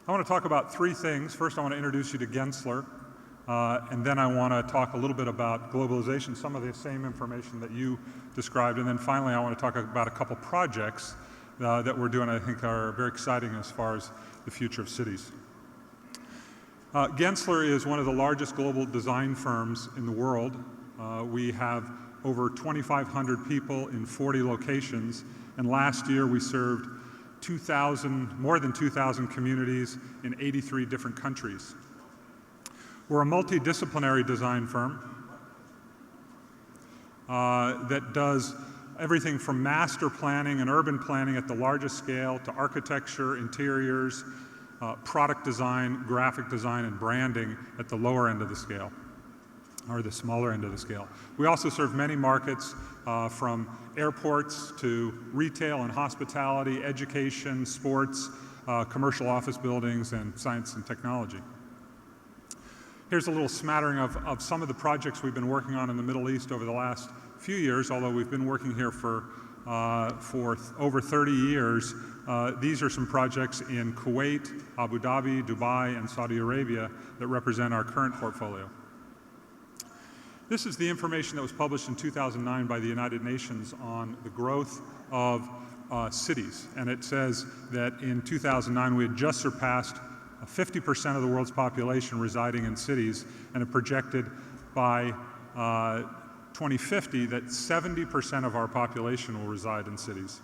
I want to talk about three things. First, I want to introduce you to Gensler, and then I want to talk a little bit about globalization, some of the same information that you described, and then finally I want to talk about a couple projects that we're doing I think are very exciting as far as the future of cities. Gensler is one of the largest global design firms in the world. We have over 2,500 people in 40 locations, and last year we served more than 2,000 communities in 83 different countries. We're a multidisciplinary design firm that does everything from master planning and urban planning at the largest scale to architecture, interiors, product design, graphic design, and branding at the lower end of the scale, or the smaller end of the scale. We also serve many markets from airports to retail and hospitality, education, sports, commercial office buildings, and science and technology. Here's a little smattering of some of the projects we've been working on in the Middle East over the last few years, although we've been working here for over 30 years. These are some projects in Kuwait, Abu Dhabi, Dubai, and Saudi Arabia that represent our current portfolio. This is the information that was published in 2009 by the United Nations on the growth of cities. And it says that in 2009 we had just surpassed 50% of the world's population residing in cities, and it projected by 2050 that 70% of our population will reside in cities.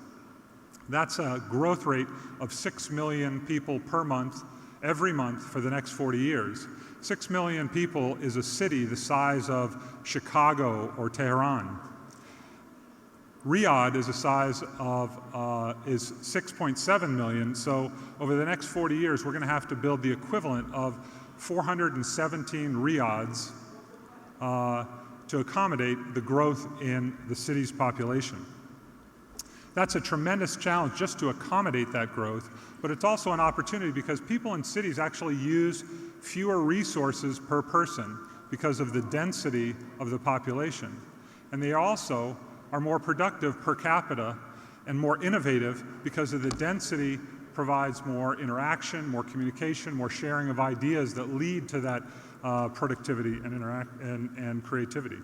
That's a growth rate of 6 million people per month, every month for the next 40 years. 6 million people is a city the size of Chicago or Tehran. Riyadh is a size of is 6.7 million, so over the next 40 years we're going to have to build the equivalent of 417 Riyadhs to accommodate the growth in the city's population. That's a tremendous challenge just to accommodate that growth, but it's also an opportunity because people in cities actually use fewer resources per person because of the density of the population. And they also are more productive per capita and more innovative because of the density provides more interaction, more communication, more sharing of ideas that lead to that productivity and creativity.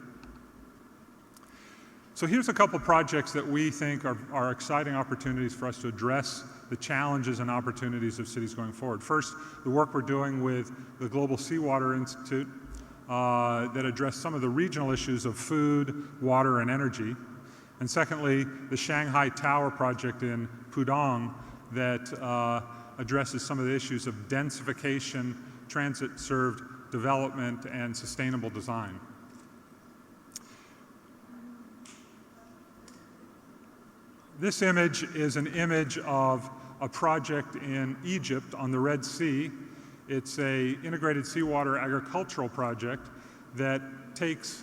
So here's a couple projects that we think are exciting opportunities for us to address the challenges and opportunities of cities going forward. First, the work we're doing with the Global Seawater Institute that address some of the regional issues of food, water, and energy. And secondly, the Shanghai Tower project in Pudong that addresses some of the issues of densification, transit-served development, and sustainable design. This image is an image of a project in Egypt on the Red Sea. It's an integrated seawater agricultural project that takes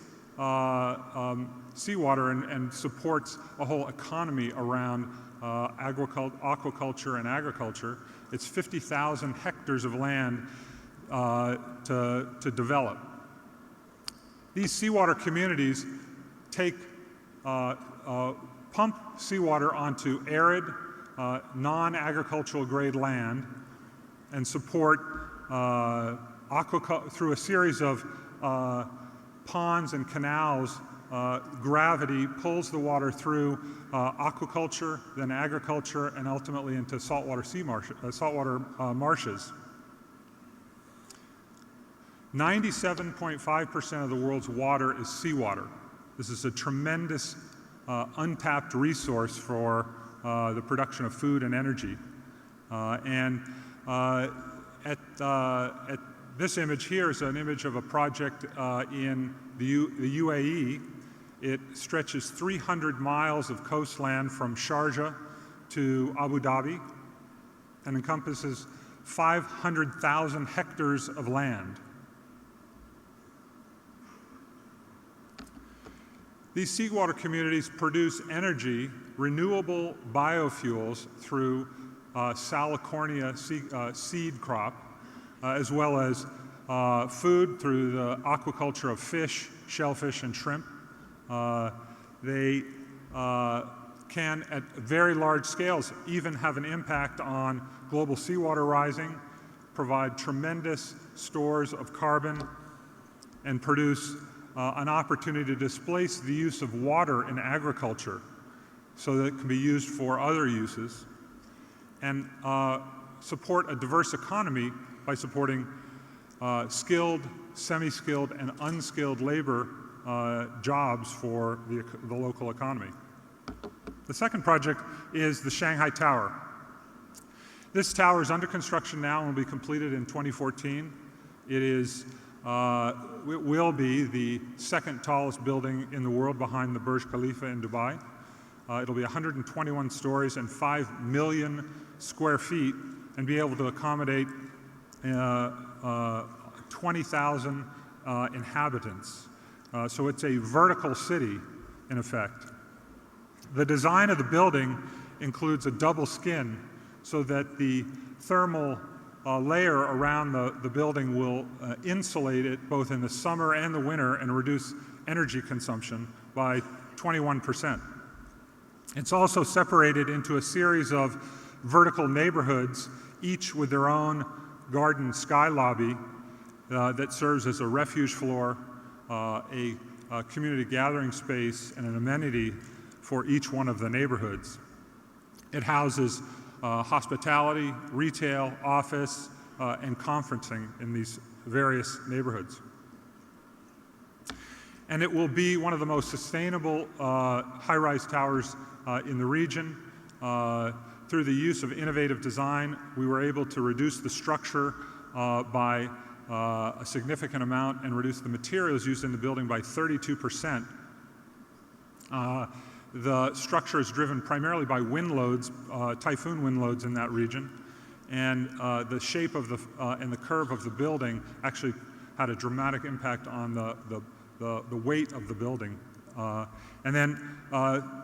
seawater and supports a whole economy around aquaculture and agriculture. It's 50,000 hectares of land to develop. These seawater communities pump seawater onto arid, non-agricultural grade land and support aquaculture through a series of ponds and canals. Gravity pulls the water through aquaculture, then agriculture, and ultimately into saltwater marshes. 97.5% of the world's water is seawater. This is a tremendous untapped resource for the production of food and energy. This image here is an image of a project in the UAE. It stretches 300 miles of coastline from Sharjah to Abu Dhabi and encompasses 500,000 hectares of land. These seawater communities produce energy, renewable biofuels through Salicornia seed crop, as well as food through the aquaculture of fish, shellfish, and shrimp. They can, at very large scales, even have an impact on global seawater rising, provide tremendous stores of carbon and produce an opportunity to displace the use of water in agriculture so that it can be used for other uses, and support a diverse economy by supporting skilled, semi-skilled, and unskilled labor jobs for the local economy. The second project is the Shanghai Tower. This tower is under construction now and will be completed in 2014. It will be the second tallest building in the world behind the Burj Khalifa in Dubai. It'll be 121 stories and 5 million square feet and be able to accommodate 20,000 inhabitants. So it's a vertical city, in effect. The design of the building includes a double skin so that the thermal layer around the building will insulate it both in the summer and the winter and reduce energy consumption by 21%. It's also separated into a series of vertical neighborhoods, each with their own garden sky lobby that serves as a refuge floor, a community gathering space, and an amenity for each one of the neighborhoods. It houses hospitality, retail, office, and conferencing in these various neighborhoods. And it will be one of the most sustainable high-rise towers in the region. Through the use of innovative design, we were able to reduce the structure by a significant amount and reduce the materials used in the building by 32%. The structure is driven primarily by wind loads, typhoon wind loads in that region, and the shape of and the curve of the building actually had a dramatic impact on the weight of the building. And then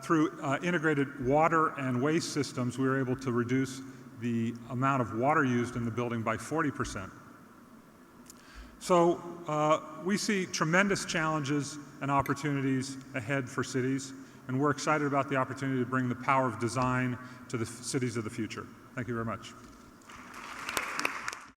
through integrated water and waste systems, we were able to reduce the amount of water used in the building by 40%. So we see tremendous challenges and opportunities ahead for cities, and we're excited about the opportunity to bring the power of design to the cities of the future. Thank you very much.